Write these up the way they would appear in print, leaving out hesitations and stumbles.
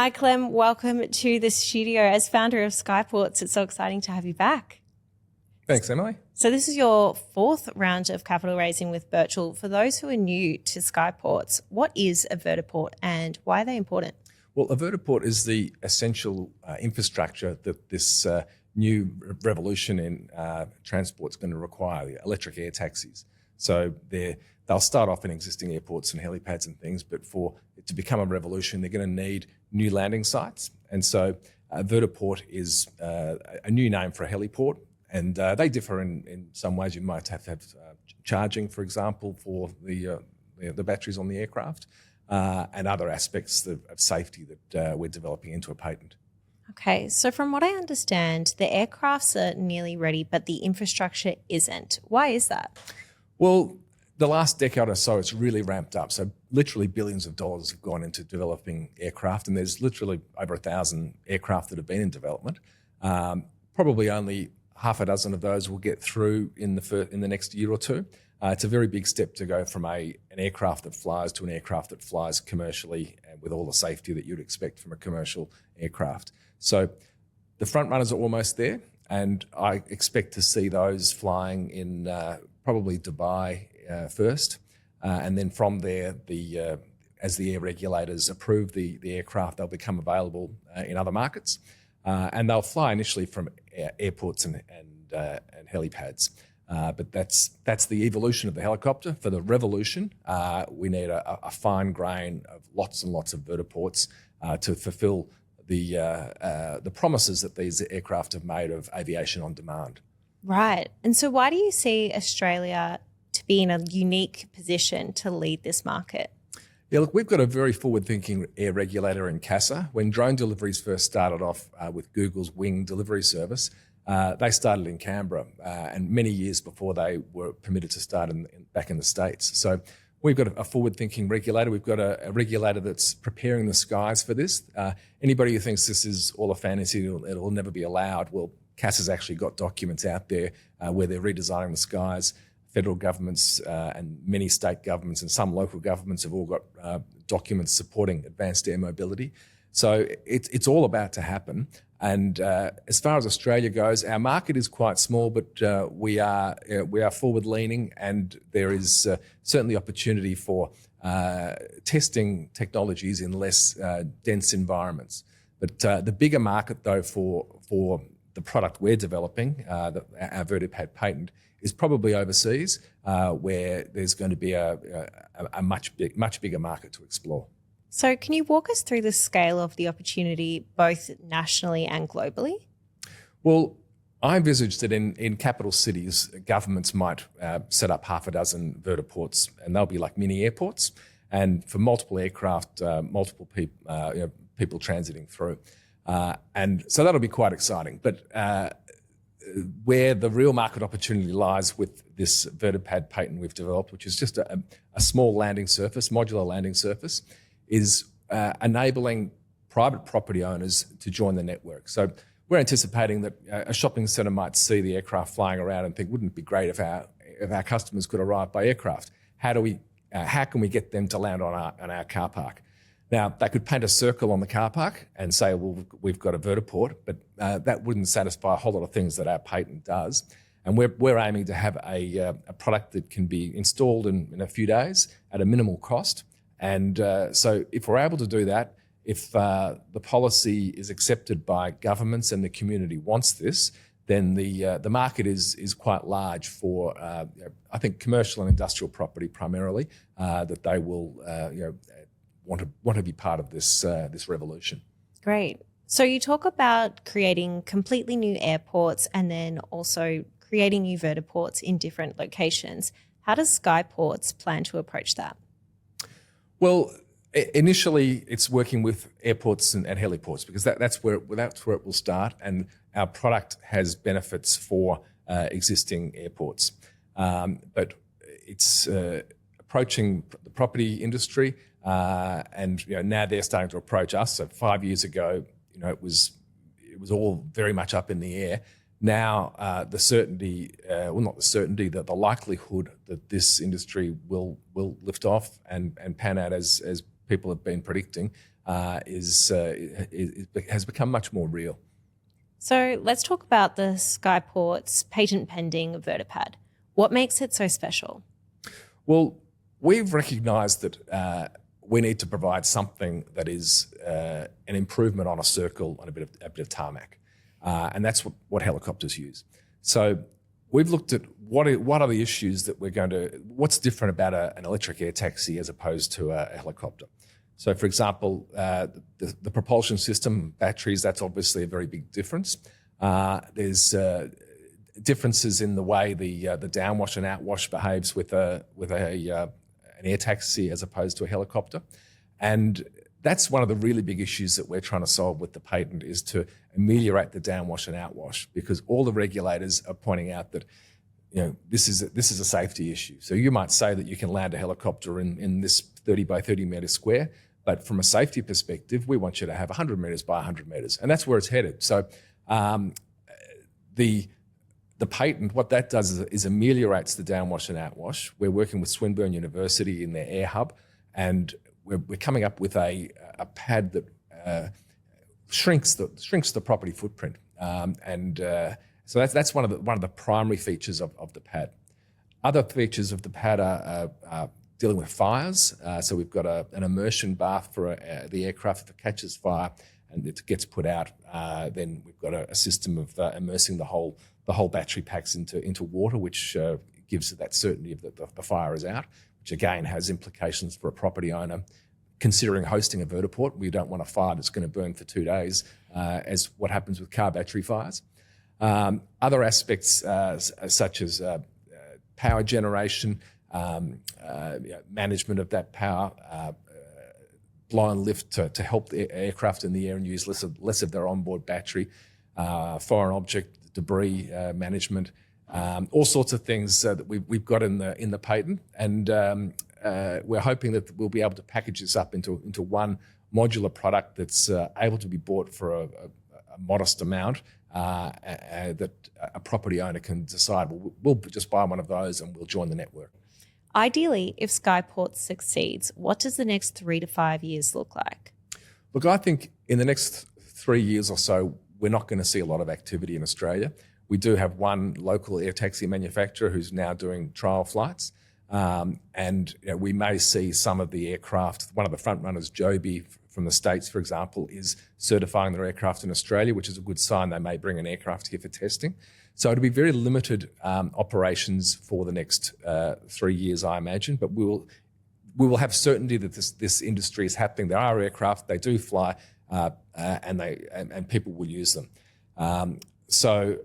Hi, Clem. Welcome to the studio. As founder of Skyportz, it's so exciting to have you back. Thanks, Emily. So this is your fourth round of capital raising with Virtual. For those who are new to Skyportz, what is a vertiport and why are they important? Well, a vertiport is the essential infrastructure that this new revolution in transport is going to require, the electric air taxis. So they'll start off in existing airports and helipads and things, but for it to become a revolution, they're going to need new landing sites. And so a vertiport is a new name for a heliport, and they differ in some ways. You might have to have charging, for example, for the batteries on the aircraft, and other aspects of safety that we're developing into a patent. Okay, so from what I understand, the aircrafts are nearly ready, but the infrastructure isn't. Why is that? Well, the last decade or so, it's really ramped up. So literally billions of dollars have gone into developing aircraft, and there's literally over 1,000 aircraft that have been in development. Probably only half a dozen of those will get through in the next year or two. It's a very big step to go from an aircraft that flies to an aircraft that flies commercially and with all the safety that you'd expect from a commercial aircraft. So the front runners are almost there, and I expect to see those flying in probably Dubai first, and then from there, as the air regulators approve the aircraft, they'll become available in other markets, and they'll fly initially from airports and helipads. But that's the evolution of the helicopter. For the revolution, we need a fine grain of lots and lots of vertiports to fulfil the promises that these aircraft have made of aviation on demand. Right. And so why do you see Australia to be in a unique position to lead this market? Yeah, look, we've got a very forward-thinking air regulator in CASA. When drone deliveries first started off with Google's Wing delivery service, they started in Canberra, and many years before they were permitted to start back in the States. So we've got a forward-thinking regulator. We've got a regulator that's preparing the skies for this. Anybody who thinks this is all a fantasy, it'll never be allowed, well, CASA's actually got documents out there where they're redesigning the skies. Federal governments and many state governments and some local governments have all got documents supporting advanced air mobility. So it's all about to happen. And as far as Australia goes, our market is quite small, but we are forward-leaning, and there is certainly opportunity for testing technologies in less dense environments. But the bigger market, though, for the product we're developing, our vertipad patent, is probably overseas, where there's going to be a much bigger market to explore. So can you walk us through the scale of the opportunity, both nationally and globally? Well, I envisage that in capital cities, governments might set up half a dozen vertiports, and they'll be like mini airports, and for multiple aircraft, multiple people transiting through. And so that'll be quite exciting. But where the real market opportunity lies with this vertipad patent we've developed, which is just a small landing surface, modular landing surface, is enabling private property owners to join the network. So we're anticipating that a shopping centre might see the aircraft flying around and think, wouldn't it be great if our customers could arrive by aircraft? How can we get them to land on our car park? Now, they could paint a circle on the car park and say, well, we've got a vertiport, but that wouldn't satisfy a whole lot of things that our patent does. And we're aiming to have a product that can be installed in a few days at a minimal cost. And so if we're able to do that, if the policy is accepted by governments and the community wants this, then the market is quite large for, I think, commercial and industrial property primarily, that they will want to be part of this revolution. Great. So you talk about creating completely new airports and then also creating new vertiports in different locations. How does Skyportz plan to approach that? Well, initially it's working with airports and heliports, because that's where it will start, and our product has benefits for existing airports. But it's approaching the property industry, and now they're starting to approach us. So 5 years ago, it was all very much up in the air. Now the certainty, the likelihood that this industry will lift off and pan out as people have been predicting has become much more real. So let's talk about the Skyportz patent pending vertipad. What makes it so special? Well, we've recognised that we need to provide something that is an improvement on a circle on a bit of tarmac, and that's what helicopters use. So we've looked at what are the issues that what's different about an electric air taxi as opposed to a helicopter. So, for example, the propulsion system, batteries, that's obviously a very big difference. There's differences in the way the downwash and outwash behaves with an air taxi as opposed to a helicopter. And that's one of the really big issues that we're trying to solve with the patent, is to ameliorate the downwash and outwash, because all the regulators are pointing out that this is a safety issue. So you might say that you can land a helicopter in this 30 by 30 metre square, but from a safety perspective, we want you to have 100 metres by 100 metres, and that's where it's headed. So the patent, what that does is ameliorates the downwash and outwash. We're working with Swinburne University in their air hub, and we're coming up with a pad that shrinks the property footprint, so that's one of the primary features of the pad. Other features of the pad are dealing with fires. So we've got an immersion bath for the aircraft. If it catches fire and it gets put out, then we've got a system of immersing the whole battery packs into water, which gives it that certainty of that the fire is out, which again has implications for a property owner considering hosting a vertiport. We don't want a fire that's going to burn for 2 days, as what happens with car battery fires. Other aspects such as power generation, management of that power, blow and lift to help the aircraft in the air and use less of their onboard battery, foreign object debris management, all sorts of things that we've got in the patent, and we're hoping that we'll be able to package this up into one modular product that's able to be bought for a modest amount, that a property owner can decide, well, we'll just buy one of those and we'll join the network. Ideally, if Skyportz succeeds, what does the next 3 to 5 years look like? Look, I think in the next 3 years or so, we're not going to see a lot of activity in Australia. We do have one local air taxi manufacturer who's now doing trial flights. And we may see some of the aircraft. One of the front runners, Joby from the States, for example, is certifying their aircraft in Australia, which is a good sign. They may bring an aircraft here for testing. So it'll be very limited operations for the next 3 years, I imagine. But we will have certainty that this industry is happening. There are aircraft, they do fly, and people will use them. So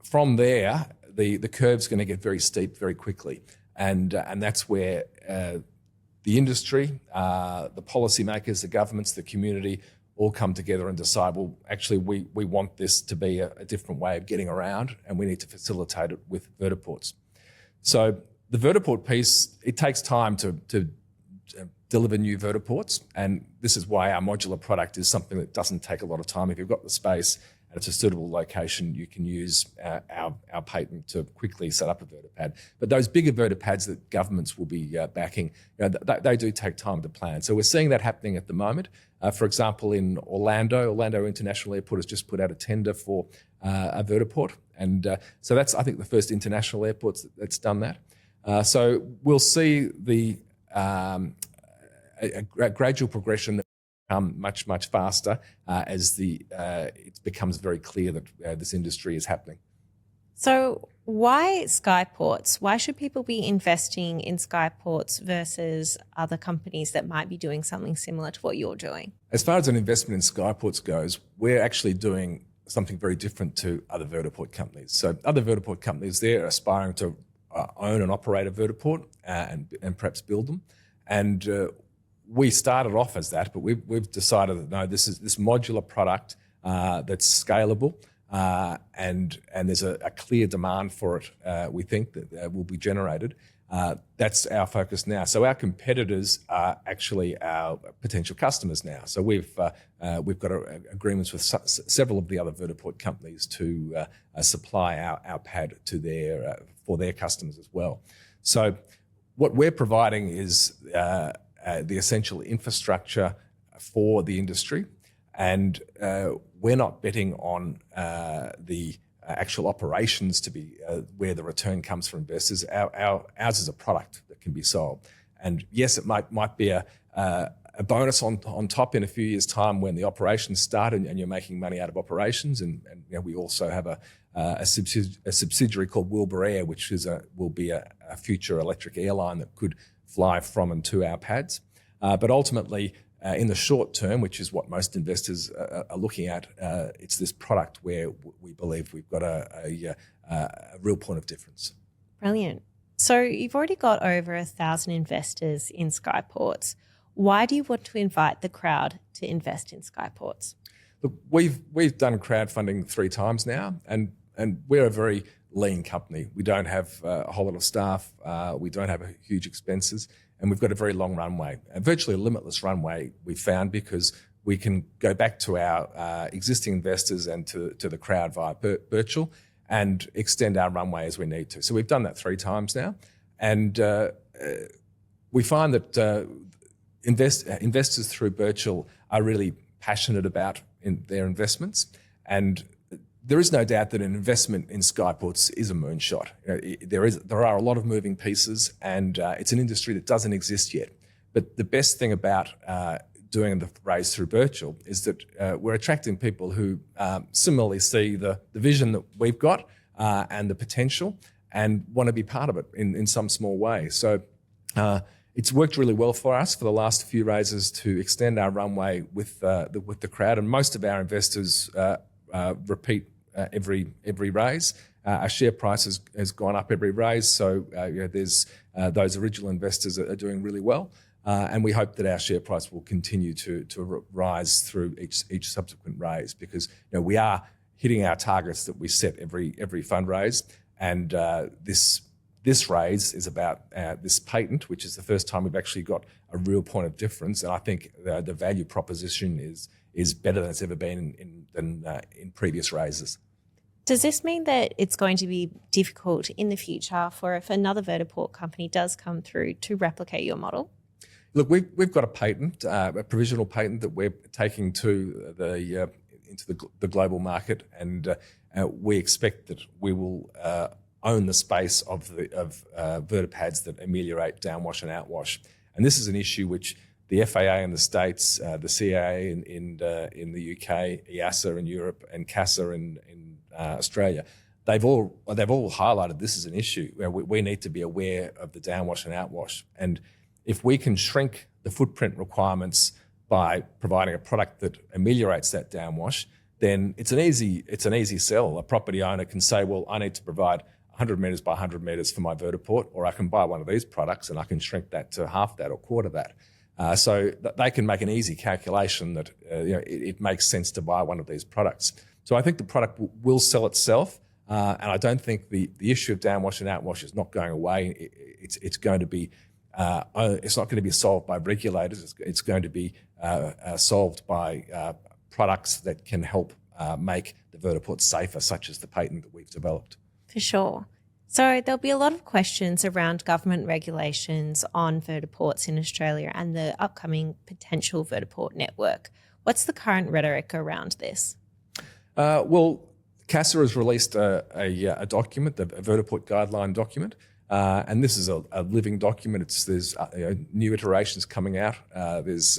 from there, the curve's going to get very steep very quickly. And that's where the industry, the policymakers, the governments, the community all come together and decide, well, actually, we want this to be a different way of getting around, and we need to facilitate it with vertiports. So the vertiport piece, it takes time to deliver new vertiports, and this is why our modular product is something that doesn't take a lot of time. If you've got the space and it's a suitable location, you can use our patent to quickly set up a vertipad. But those bigger vertipads that governments will be backing, they do take time to plan. So we're seeing that happening at the moment. For example, in Orlando International Airport has just put out a tender for a vertiport. And so that's, I think, the first international airport that's done that. So we'll see a gradual progression that will come much faster as it becomes very clear that this industry is happening. So why Skyportz? Why should people be investing in Skyportz versus other companies that might be doing something similar to what you're doing? As far as an investment in Skyportz goes, we're actually doing something very different to other vertiport companies. So other vertiport companies, they're aspiring to own and operate a vertiport and perhaps build them. And we started off as that, but we've decided that no, this modular product that's scalable, and there's a clear demand for it. We think that will be generated. That's our focus now. So our competitors are actually our potential customers now. So we've got agreements with several of the other vertiport companies to supply our pad to for their customers as well. So what we're providing is the essential infrastructure for the industry, and we're not betting on the actual operations to be where the return comes from investors. Ours is a product that can be sold, and yes, it might be a bonus on top in a few years' time when the operations start and you're making money out of operations. And we also have a subsidiary called Wilbur Air, which will be a future electric airline that could fly from and to our pads. But ultimately, in the short term, which is what most investors are looking at, it's this product where we believe we've got a real point of difference. Brilliant. So you've already got over 1,000 investors in Skyportz. Why do you want to invite the crowd to invest in Skyportz? Look, we've done crowdfunding 3 times now, and we're a very lean company. We don't have a whole lot of staff. We don't have huge expenses, and we've got a very long runway, and virtually a limitless runway we found, because we can go back to our existing investors and to the crowd via virtual and extend our runway as we need to. So we've done that 3 times now, and we find that investors through virtual are really passionate about their investments, and there is no doubt that an investment in Skyportz is a moonshot. There are a lot of moving pieces, and it's an industry that doesn't exist yet. But the best thing about doing the raise through virtual is that we're attracting people who similarly see the vision that we've got and the potential, and want to be part of it in some small way. So it's worked really well for us for the last few raises to extend our runway with the crowd, and most of our investors repeat every raise. Our share price has gone up every raise, so there's those original investors are doing really well, and we hope that our share price will continue to rise through each subsequent raise, because we are hitting our targets that we set every fundraise, and this raise is about this patent, which is the first time we've actually got a real point of difference. And I think the value proposition is better than it's ever been in previous raises. Does this mean that it's going to be difficult in the future for if another vertiport company does come through to replicate your model? Look, we've got a patent, a provisional patent that we're taking into the global market, and we expect that we will own the space of vertipads that ameliorate downwash and outwash. And this is an issue which the FAA in the States, the CAA in the UK, EASA in Europe, and CASA in Australia, they've all highlighted this as an issue where we need to be aware of the downwash and outwash. And if we can shrink the footprint requirements by providing a product that ameliorates that downwash, then it's an easy sell. A property owner can say, well, I need to provide 100 metres by 100 metres for my vertiport, or I can buy one of these products and I can shrink that to half that or quarter that. So they can make an easy calculation that it makes sense to buy one of these products. So I think the product will sell itself, and I don't think the issue of downwash and outwash is not going away. It's going to be it's not going to be solved by regulators. It's going to be solved by products that can help make the vertiport safer, such as the patent that we've developed. For sure. So there'll be a lot of questions around government regulations on vertiports in Australia and the upcoming potential vertiport network. What's the current rhetoric around this? Well, CASA has released a document, a vertiport guideline document, and this is a living document. There's new iterations coming out. There's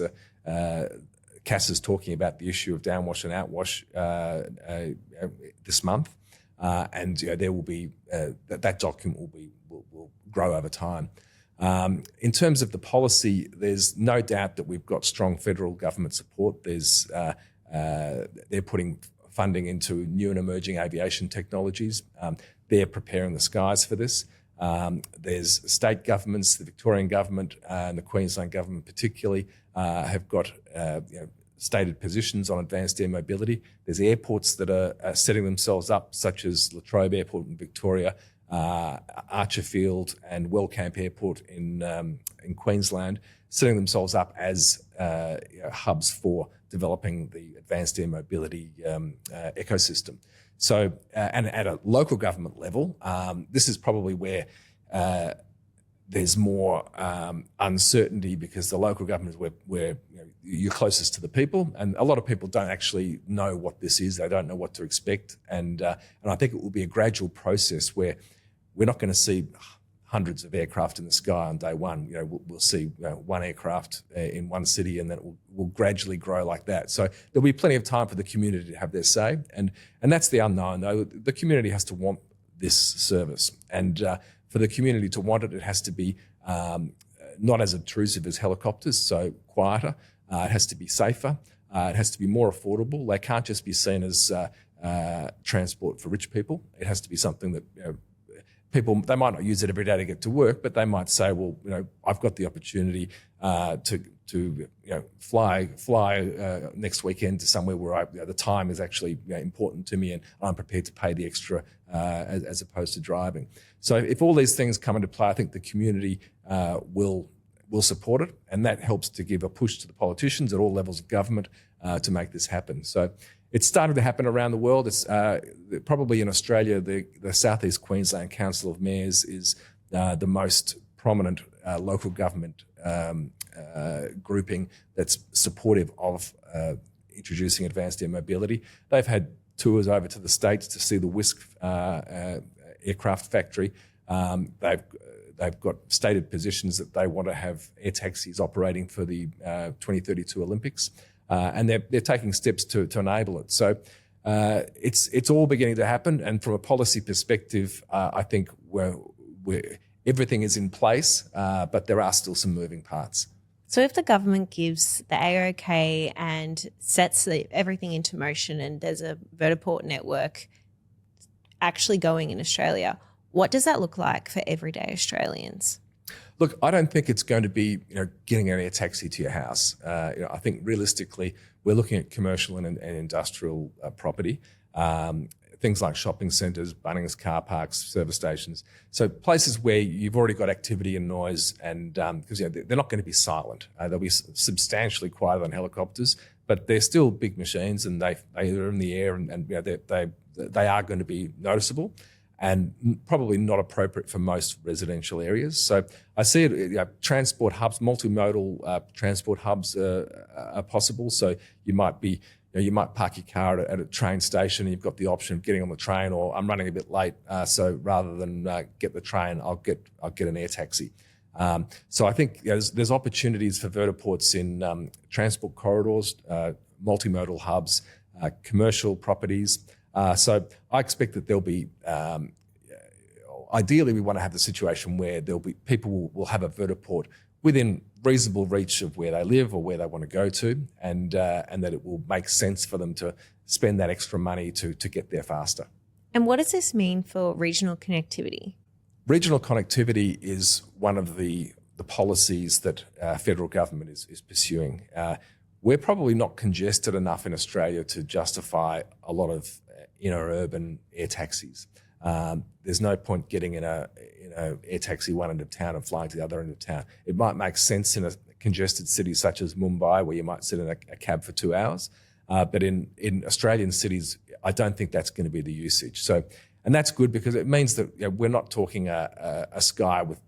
CASA's talking about the issue of downwash and outwash this month. And there will be that document will grow over time. In terms of the policy, there's no doubt that we've got strong federal government support. They're putting funding into new and emerging aviation technologies. They're preparing the skies for this. There's state governments, the Victorian government and the Queensland government particularly have got stated positions on advanced air mobility. There's airports that are setting themselves up, such as Latrobe Airport in Victoria, Archerfield and Wellcamp Airport in Queensland, setting themselves up as hubs for developing the advanced air mobility ecosystem. So, and at a local government level, this is probably where there's more uncertainty because the local government is where you're closest to the people, and a lot of people don't actually know what this is. They don't know what to expect, and I think it will be a gradual process where we're not going to see hundreds of aircraft in the sky on day one. We'll see one aircraft in one city, and then it will gradually grow like that. So there'll be plenty of time for the community to have their say, and that's the unknown though. The community has to want this service, and for the community to want it, it has to be not as intrusive as helicopters, so quieter. It has to be safer. It has to be more affordable. They can't just be seen as transport for rich people. It has to be something that people, they might not use it every day to get to work, but they might say, well, I've got the opportunity to fly next weekend to somewhere where the time is actually important to me, and I'm prepared to pay the extra as opposed to driving. So if all these things come into play, I think the community will support it, and that helps to give a push to the politicians at all levels of government to make this happen. So it's starting to happen around the world. It's probably in Australia, the South East Queensland Council of Mayors is the most prominent local government grouping that's supportive of introducing advanced air mobility. They've had tours over to the States to see the Whisk aircraft factory. They've got stated positions that they want to have air taxis operating for the 2032 Olympics. And they're taking steps to enable it. So it's all beginning to happen. And from a policy perspective, I think everything is in place, but there are still some moving parts. So if the government gives the AOK and sets everything into motion, and there's a vertiport network actually going in Australia, what does that look like for everyday Australians? Look, I don't think it's going to be getting an air taxi to your house. I think realistically, we're looking at commercial and industrial property, things like shopping centres, Bunnings car parks, service stations. So places where you've already got activity and noise, and because they're not going to be silent. They'll be substantially quieter than helicopters, but they're still big machines, and they are in the air, and they are going to be noticeable, and probably not appropriate for most residential areas. So I see it, transport hubs, multimodal transport hubs are possible. So you might park your car at a train station, and you've got the option of getting on the train, or I'm running a bit late, so rather than get the train, I'll get an air taxi. So I think there's opportunities for vertiports in transport corridors, multimodal hubs, commercial properties. So I expect that there'll be, ideally we want to have the situation where people will have a vertiport within reasonable reach of where they live or where they want to go to, and that it will make sense for them to spend that extra money to get there faster. And what does this mean for regional connectivity? Regional connectivity is one of the policies that federal government is pursuing. We're probably not congested enough in Australia to justify a lot of inner urban air taxis. There's no point getting in a air taxi one end of town and flying to the other end of town. It might make sense in a congested city such as Mumbai, where you might sit in a cab for 2 hours. But in Australian cities, I don't think that's going to be the usage. So, and that's good because it means that we're not talking a sky with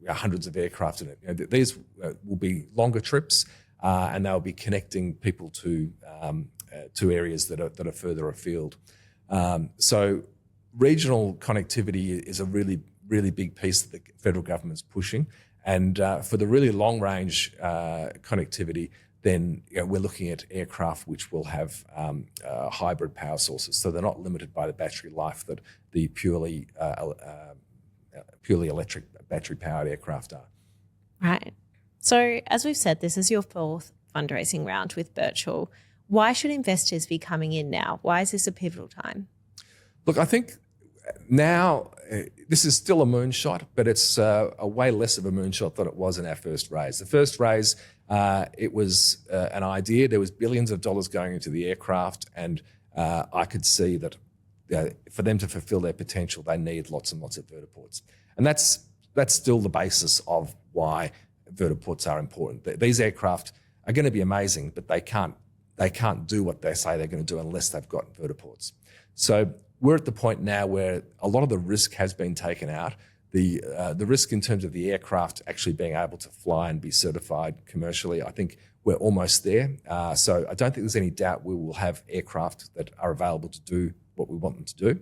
hundreds of aircraft in it. These will be longer trips, and they'll be connecting people to areas that are further afield. So regional connectivity is a really, really big piece that the federal government's pushing. And for the really long range connectivity, then we're looking at aircraft which will have hybrid power sources. So they're not limited by the battery life that the purely electric battery powered aircraft are. Right. So as we've said, this is your fourth fundraising round with Birchall. Why should investors be coming in now? Why is this a pivotal time? Look, I think now this is still a moonshot, but it's a way less of a moonshot than it was in our first raise. The first raise, it was an idea. There was billions of dollars going into the aircraft, and I could see that for them to fulfill their potential, they need lots and lots of vertiports. And that's still the basis of why vertiports are important. These aircraft are going to be amazing, but they can't do what they say they're going to do unless they've got vertiports. So we're at the point now where a lot of the risk has been taken out. The risk in terms of the aircraft actually being able to fly and be certified commercially, I think we're almost there. So I don't think there's any doubt we will have aircraft that are available to do what we want them to do.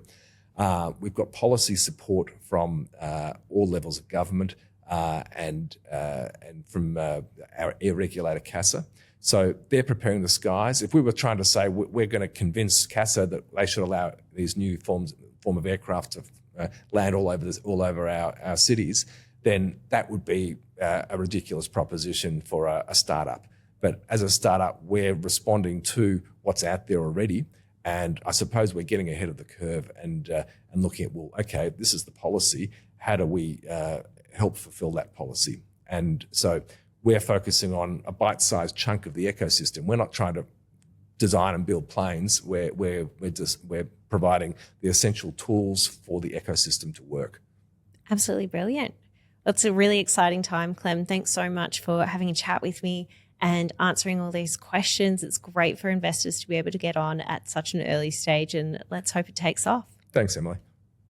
We've got policy support from all levels of government and from our air regulator, CASA. So they're preparing the skies. If we were trying to say we're going to convince CASA that they should allow these new form of aircraft to land all over our cities, then that would be a ridiculous proposition for a startup. But as a startup, we're responding to what's out there already, and I suppose we're getting ahead of the curve and looking at, well, okay, this is the policy. How do we help fulfill that policy? And so we're focusing on a bite-sized chunk of the ecosystem. We're not trying to design and build planes. We're providing the essential tools for the ecosystem to work. Absolutely brilliant. It's a really exciting time, Clem. Thanks so much for having a chat with me and answering all these questions. It's great for investors to be able to get on at such an early stage, and let's hope it takes off. Thanks, Emily.